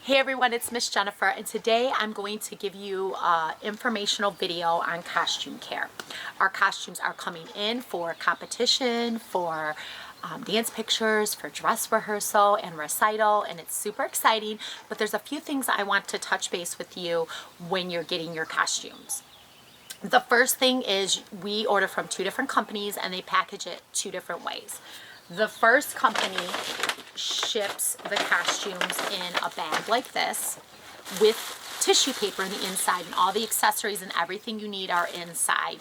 Hey everyone, it's Miss Jennifer, and today I'm going to give you an informational video on costume care. Our costumes are coming in for competition, for dance pictures, for dress rehearsal and recital, and it's super exciting, but there's a few things I want to touch base with you when you're getting your costumes. The first thing is we order from two different companies and they package it two different ways. The first company ships the costumes in a bag like this with tissue paper in the inside, and all the accessories and everything you need are inside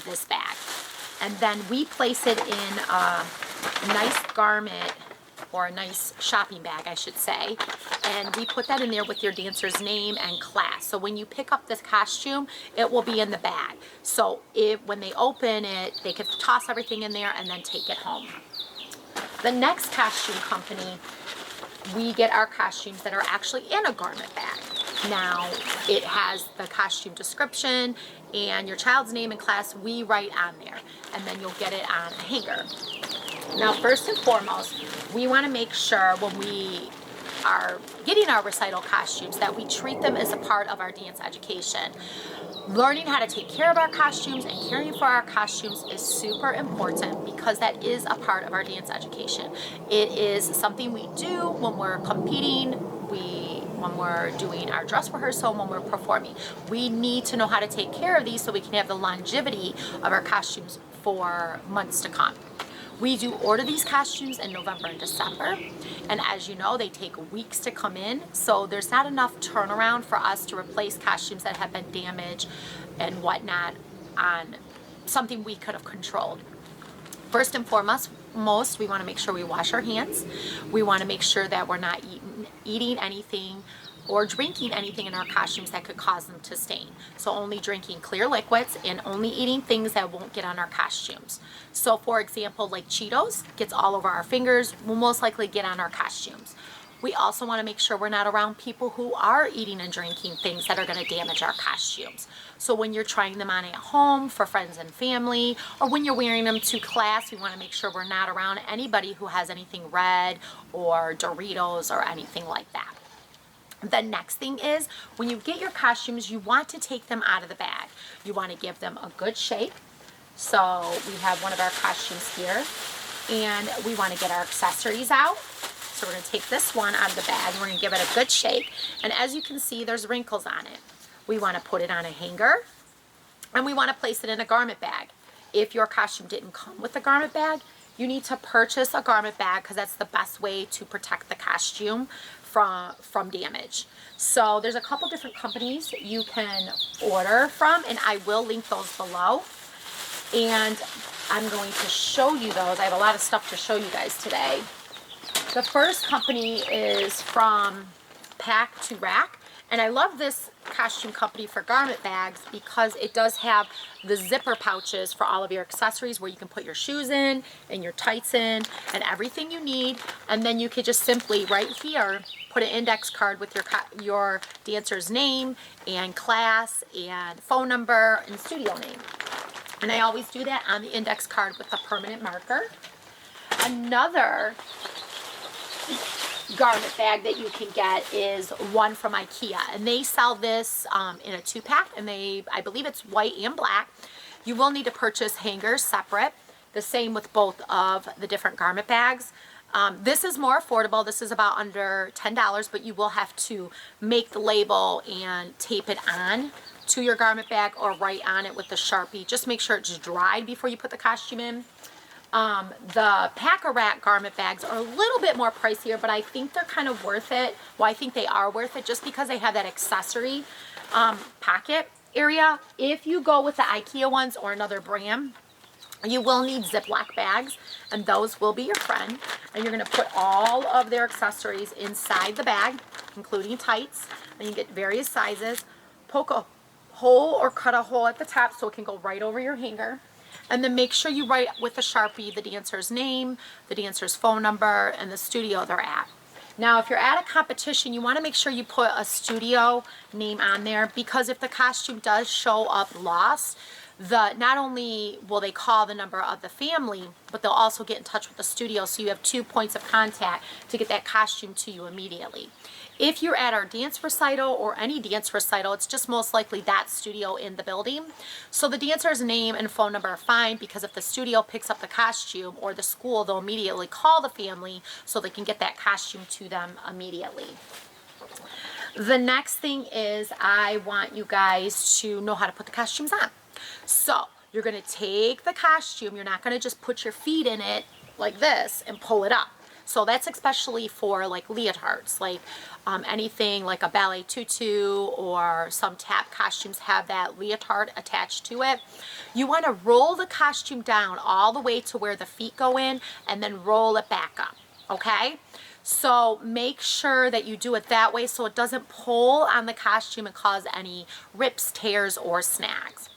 this bag. And then we place it in a nice garment, or a nice shopping bag I should say, and we put that in there with your dancer's name and class. So when you pick up this costume, it will be in the bag. So when they open it, they can toss everything in there and then take it home. The next costume company, we get our costumes that are actually in a garment bag. Now, it has the costume description and your child's name and class we write on there, and then you'll get it on a hanger. Now, first and foremost, we want to make sure when we are getting our recital costumes that we treat them as a part of our dance education. Learning how to take care of our costumes and caring for our costumes is super important because that is a part of our dance education. It is something we do when we're competing, when we're doing our dress rehearsal, when we're performing. We need to know how to take care of these so we can have the longevity of our costumes for months to come. We do order these costumes in November and December, and as you know, they take weeks to come in, so there's not enough turnaround for us to replace costumes that have been damaged and whatnot on something we could have controlled. First and foremost, we want to make sure we wash our hands. We want to make sure that we're not eating anything or drinking anything in our costumes that could cause them to stain. So only drinking clear liquids and only eating things that won't get on our costumes. So for example, like Cheetos gets all over our fingers, will most likely get on our costumes. We also want to make sure we're not around people who are eating and drinking things that are going to damage our costumes. So when you're trying them on at home for friends and family, or when you're wearing them to class, we want to make sure we're not around anybody who has anything red or Doritos or anything like that. The next thing is, when you get your costumes, you want to take them out of the bag. You want to give them a good shake. So we have one of our costumes here, and we want to get our accessories out. So we're going to take this one out of the bag, and we're going to give it a good shake. And as you can see, there's wrinkles on it. We want to put it on a hanger, and we want to place it in a garment bag. If your costume didn't come with a garment bag, you need to purchase a garment bag because that's the best way to protect the costume from damage. So there's a couple different companies that you can order from, and I will link those below. And I'm going to show you those. I have a lot of stuff to show you guys today. The first company is from Pack to Rack, and I love this costume company for garment bags because it does have the zipper pouches for all of your accessories where you can put your shoes in and your tights in and everything you need, and then you could just simply right here put an index card with your dancer's name and class and phone number and studio name. And I always do that on the index card with a permanent marker. Another garment bag that you can get is one from IKEA, and they sell this in a 2-pack, and I believe it's white and black. You will need to purchase hangers separate, the same with both of the different garment bags. This is more affordable. This is about under $10, but you will have to make the label and tape it on to your garment bag or write on it with the Sharpie. Just make sure it's dried before you put the costume in. The Pack-A-Rack garment bags are a little bit more pricier, but I think they're kind of worth it. Well, I think they are worth it just because they have that accessory pocket area. If you go with the IKEA ones or another brand, you will need Ziploc bags, and those will be your friend. And you're going to put all of their accessories inside the bag, including tights, and you get various sizes. Poke a hole or cut a hole at the top so it can go right over your hanger. And then make sure you write with a Sharpie the dancer's name, the dancer's phone number, and the studio they're at. Now, if you're at a competition, you want to make sure you put a studio name on there, because if the costume does show up lost, not only will they call the number of the family, but they'll also get in touch with the studio, so you have 2 points of contact to get that costume to you immediately. If you're at our dance recital or any dance recital, it's just most likely that studio in the building. So the dancer's name and phone number are fine, because if the studio picks up the costume or the school, they'll immediately call the family so they can get that costume to them immediately. The next thing is I want you guys to know how to put the costumes on. So you're going to take the costume. You're not going to just put your feet in it like this and pull it up. So that's especially for like leotards, like anything like a ballet tutu, or some tap costumes have that leotard attached to it. You want to roll the costume down all the way to where the feet go in and then roll it back up, okay? So make sure that you do it that way so it doesn't pull on the costume and cause any rips, tears, or snags.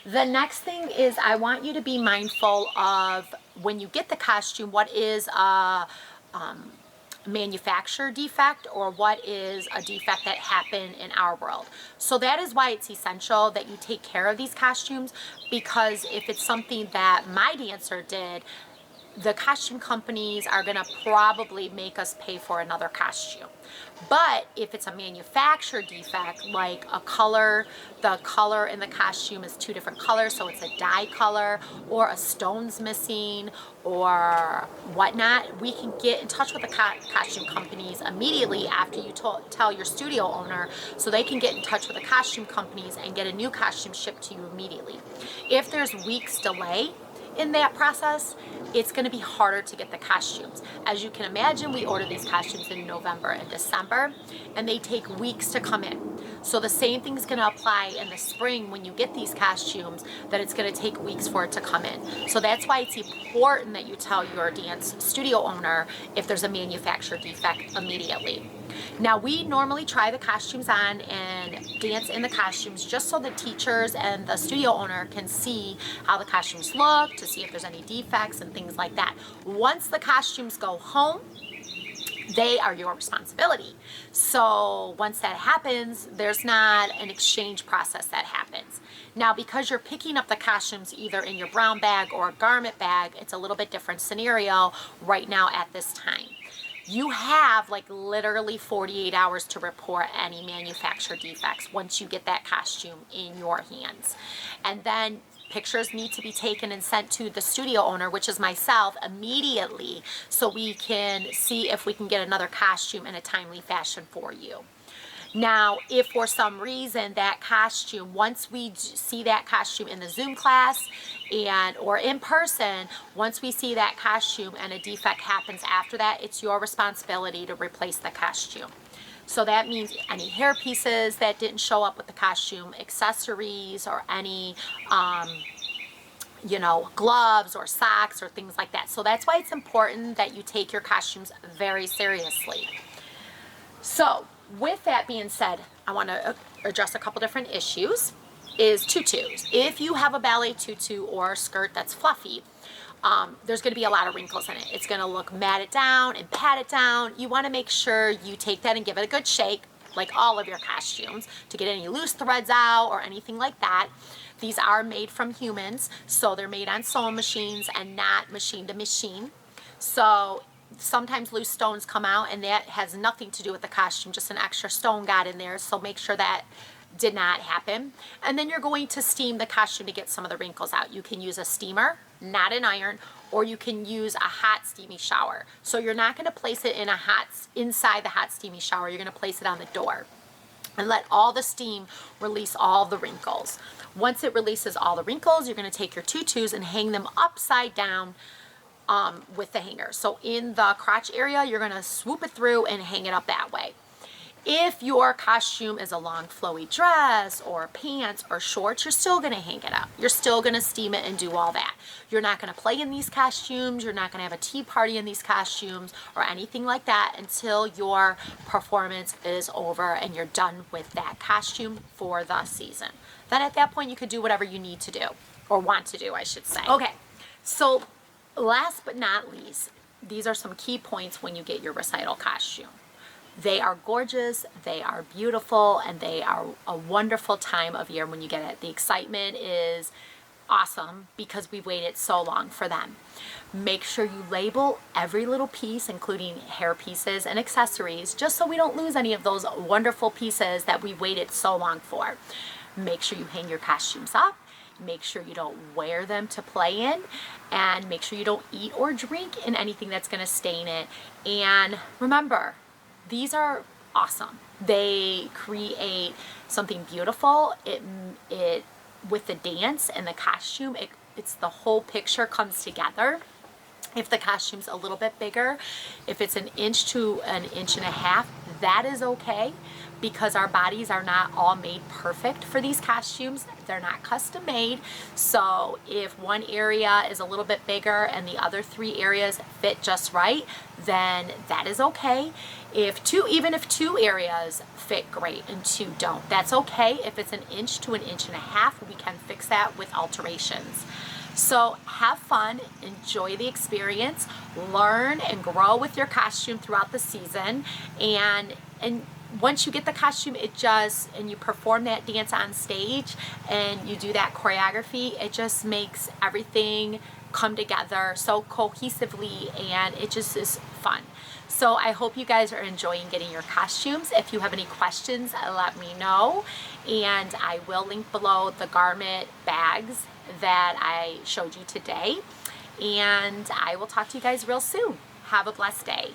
The next thing is I want you to be mindful of, when you get the costume, what is a manufacturer defect or what is a defect that happened in our world. So that is why it's essential that you take care of these costumes, because if it's something that my dancer did, the costume companies are going to probably make us pay for another costume. But if it's a manufacturer defect, like a color, the color in the costume is two different colors, so it's a dye color, or a stone's missing, or whatnot, we can get in touch with the costume companies immediately after you tell your studio owner, so they can get in touch with the costume companies and get a new costume shipped to you immediately. If there's weeks delay in that process, it's going to be harder to get the costumes. As you can imagine, we order these costumes in November and December, and they take weeks to come in. So the same thing is going to apply in the spring when you get these costumes, that it's going to take weeks for it to come in. So that's why it's important that you tell your dance studio owner if there's a manufacturer defect immediately. Now, we normally try the costumes on and dance in the costumes just so the teachers and the studio owner can see how the costumes look, to see if there's any defects and things like that. Once the costumes go home, they are your responsibility. So once that happens, there's not an exchange process that happens. Now, because you're picking up the costumes either in your brown bag or a garment bag, it's a little bit different scenario right now at this time. You have like literally 48 hours to report any manufacturer defects once you get that costume in your hands. And then pictures need to be taken and sent to the studio owner, which is myself, immediately, so we can see if we can get another costume in a timely fashion for you. Now, if for some reason that costume, once we see that costume in the Zoom class or in person, once we see that costume and a defect happens after that, it's your responsibility to replace the costume. So that means any hair pieces that didn't show up with the costume, accessories, or any gloves or socks or things like that. So that's why it's important that you take your costumes very seriously. So with that being said, I want to address a couple different issues. Is tutus. If you have a ballet tutu or a skirt that's fluffy, there's going to be a lot of wrinkles in it. It's going to look matted down and patted down. You want to make sure you take that and give it a good shake, like all of your costumes, to get any loose threads out or anything like that. These are made from humans, so they're made on sewing machines and not machine to machine. So sometimes loose stones come out, and that has nothing to do with the costume, just an extra stone got in there, so make sure that did not happen. And then you're going to steam the costume to get some of the wrinkles out. You can use a steamer, not an iron, or you can use a hot steamy shower. So you're not going to place it in inside the hot steamy shower. You're going to place it on the door and let all the steam release all the wrinkles. Once it releases all the wrinkles, you're going to take your tutus and hang them upside down with the hanger. So in the crotch area, you're going to swoop it through and hang it up that way. If your costume is a long flowy dress or pants or shorts, you're still going to hang it up. You're still going to steam it and do all that. You're not going to play in these costumes. You're not going to have a tea party in these costumes or anything like that until your performance is over and you're done with that costume for the season. Then at that point, you could do whatever you need to do, or want to do, I should say. Okay, so last but not least, these are some key points when you get your recital costume. They are gorgeous, they are beautiful, and they are a wonderful time of year when you get it. The excitement is awesome because we waited so long for them. Make sure you label every little piece, including hair pieces and accessories, just so we don't lose any of those wonderful pieces that we waited so long for. Make sure you hang your costumes up. Make sure you don't wear them to play in, and make sure you don't eat or drink in anything that's going to stain it. And remember, these are awesome. They create something beautiful. It with the dance and the costume, it's the whole picture comes together. If the costume's a little bit bigger, if it's 1 inch to 1.5 inches, that is okay, because our bodies are not all made perfect for these costumes. They're not custom made. So if one area is a little bit bigger and the other 3 areas fit just right, then that is okay. Even if 2 areas fit great and 2 don't, that's okay. If it's 1 inch to 1.5 inches, we can fix that with alterations. So have fun, enjoy the experience, learn and grow with your costume throughout the season, and once you get the costume, and you perform that dance on stage and you do that choreography, it just makes everything come together so cohesively, and it just is fun. So I hope you guys are enjoying getting your costumes. If you have any questions, let me know, and I will link below the garment bags that I showed you today, and I will talk to you guys real soon. Have a blessed day.